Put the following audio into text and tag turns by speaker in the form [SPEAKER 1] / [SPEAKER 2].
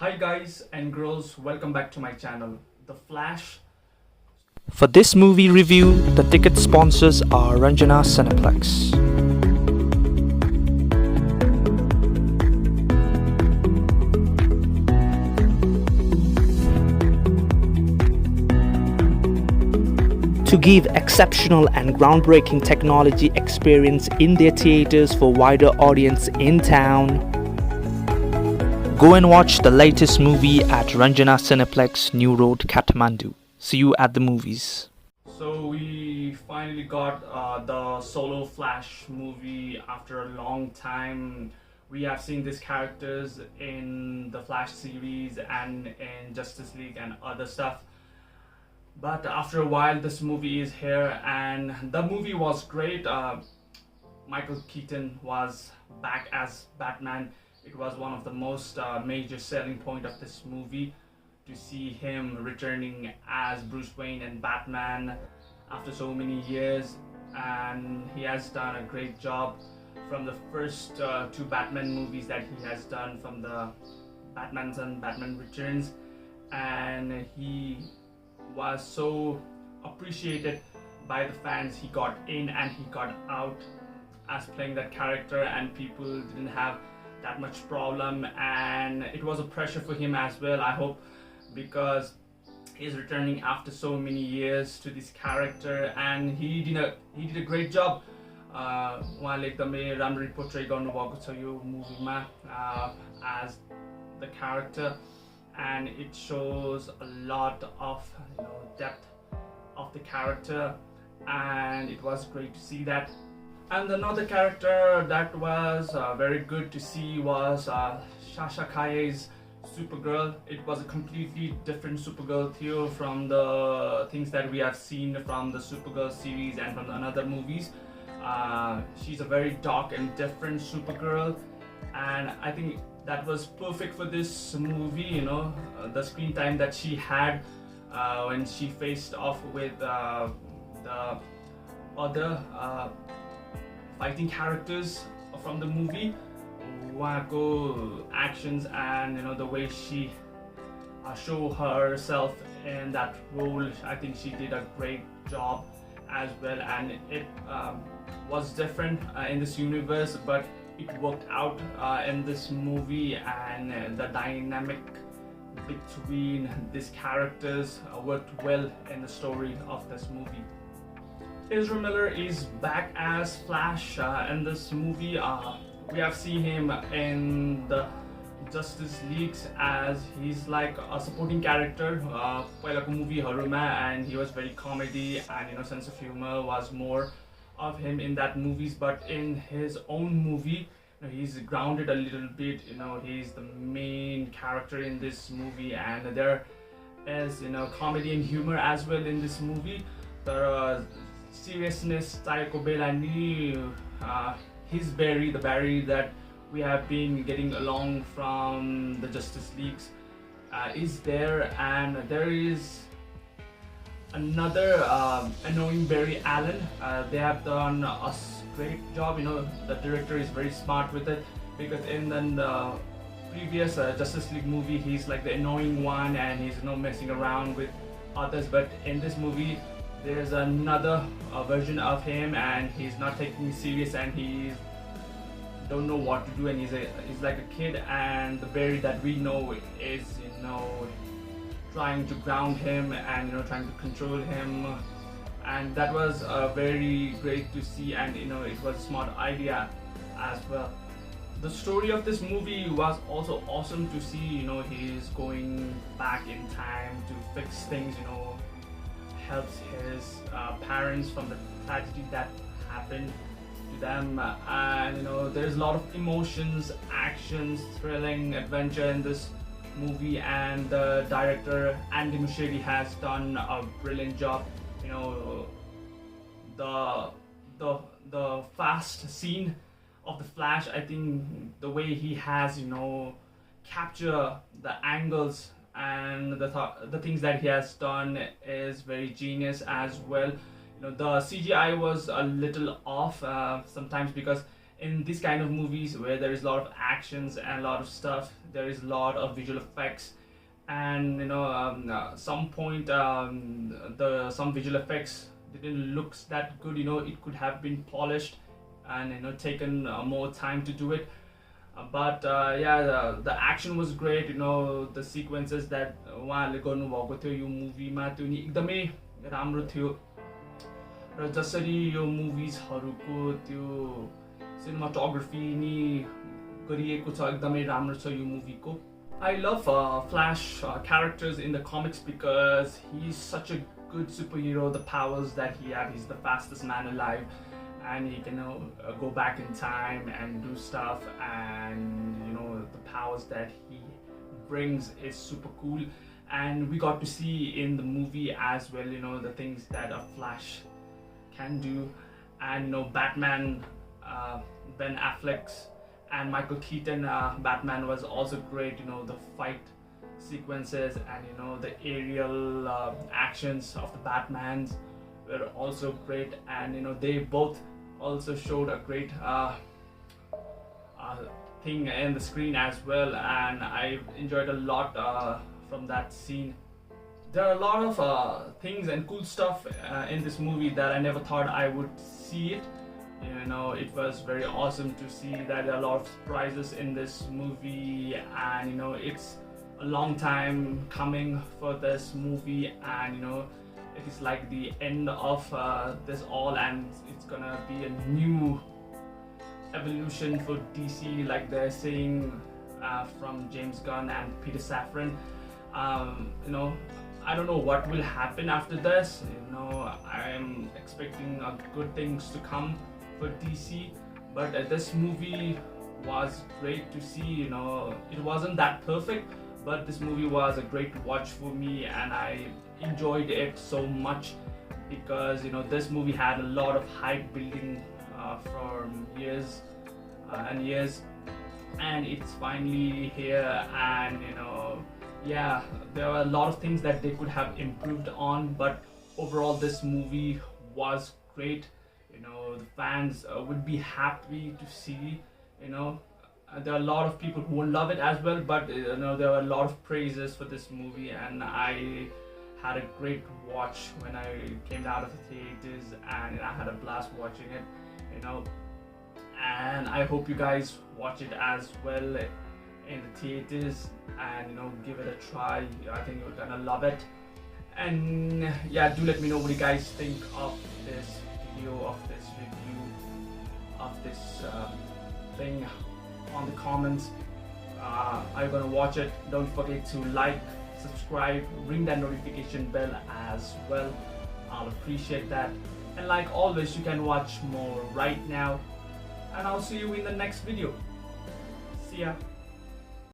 [SPEAKER 1] Hi guys and girls, welcome back to my channel, The Flash.
[SPEAKER 2] For this movie review, the ticket sponsors are Ranjana Cineplex. To give exceptional and groundbreaking technology experience in their theaters for wider audience in town, go and watch the latest movie at Ranjana Cineplex, New Road, Kathmandu. See you at the movies.
[SPEAKER 1] So we finally got the solo Flash movie after a long time. We have seen these characters in the Flash series and in Justice League and other stuff. But after a while, this movie is here, and the movie was great. Michael Keaton was back as Batman. It was one of the most major selling point of this movie to see him returning as Bruce Wayne and Batman after so many years, and he has done a great job from the first two Batman movies that he has done, from the Batman's and Batman Returns, and he was so appreciated by the fans. He got in and he got out as playing that character, and people didn't have that much problem, and it was a pressure for him as well, I hope, because he's returning after so many years to this character, and he did a great job. उहाँले एकदमै राम्ररी portray गर्नुभएको छ यो मुभीमा as the character, and it shows a lot of depth of the character, and it was great to see that. And another character that was very good to see was Sasha Calle's Supergirl. It was a completely different Supergirl theo from the things that we have seen from the Supergirl series and from the other movies. She's a very dark and different Supergirl, and I think that was perfect for this movie. The screen time that she had when she faced off with the other fighting characters from the movie, wacko actions, and the way she show herself in that role. I think she did a great job as well, and it was different in this universe, but it worked out in this movie, and the dynamic between these characters worked well in the story of this movie. Ezra Miller is back as Flash in this movie. We have seen him in the Justice League as he's like a supporting character पहिलाको मुभीहरुमा, and he was very comedy, and sense of humor was more of him in that movies, but in his own movie he's grounded a little bit. He's the main character in this movie, and there is comedy and humor as well in this movie. The seriousness चाहिएको बेला नि his the Barry that we have been getting along from the Justice Leagues is there, and there is another annoying Barry Allen. They have done a great job. The director is very smart with it, because in the previous Justice League movie he's like the annoying one, and he's messing around with others, but in this movie there's another version of him, and he's not taking it serious, and he's don't know what to do, and he's like a kid, and the Barry that we know is trying to ground him and trying to control him, and that was very great to see, and it was a smart idea as well. The story of this movie was also awesome to see. He's going back in time to fix things, helps his parents from the tragedy that happened to them, and there's a lot of emotions, actions, thrilling adventure in this movie, and the director Andy Muschietti has done a brilliant job. The fast scene of the Flash, I think the way he has capture the angles and the things that he has done is very genius as well. The CGI was a little off sometimes, because in this kind of movies where there is a lot of actions and a lot of stuff, there is a lot of visual effects, and some point some visual effects didn't look that good. It could have been polished and taken more time to do it. But yeah, the action was great. The sequences that उहाँहरूले गर्नुभएको थियो यो मुभीमा त्यो नि एकदमै राम्रो थियो र जसरी यो मुभिजहरुको त्यो सिनेमाटोग्राफी नि गरिएको छ एकदमै राम्रो छ यो मुभीको. I love Flash characters in the comics because he's such a good superhero. The powers that he has, he's the fastest man alive, and he can go back in time and do stuff, and the powers that he brings is super cool. And we got to see in the movie as well, the things that a Flash can do. And Batman, Ben Affleck's and Michael Keaton Batman was also great. The fight sequences and the aerial actions of the Batmans were also great, and they both also showed a great thing in the screen as well, and I enjoyed a lot from that scene. There are a lot of things and cool stuff in this movie that I never thought I would see it. It was very awesome to see that there are a lot of surprises in this movie, and it's a long time coming for this movie, and it is like the end of this all, and it's gonna be a new evolution for DC, like they're saying, from James Gunn and Peter Safran. I don't know what will happen after this. I'm expecting good things to come for DC, but this movie was great to see. It wasn't that perfect, but this movie was a great watch for me, and I enjoyed it so much because this movie had a lot of hype building from years and years, and it's finally here. And yeah, there are a lot of things that they could have improved on, but overall this movie was great. The fans would be happy to see. There are a lot of people who will love it as well, but there are a lot of praises for this movie, and I had a great watch when I came out of the theaters, and I had a blast watching it. And I hope you guys watch it as well in the theaters, and give it a try. I think you're gonna love it. And yeah, do let me know what you guys think of this video, of this review, of this thing on the comments. Are you gonna watch it? Don't forget to like, subscribe, ring that notification bell as well. I'll appreciate that. And like always, you can watch more right now, and I'll see you in the next video. See ya.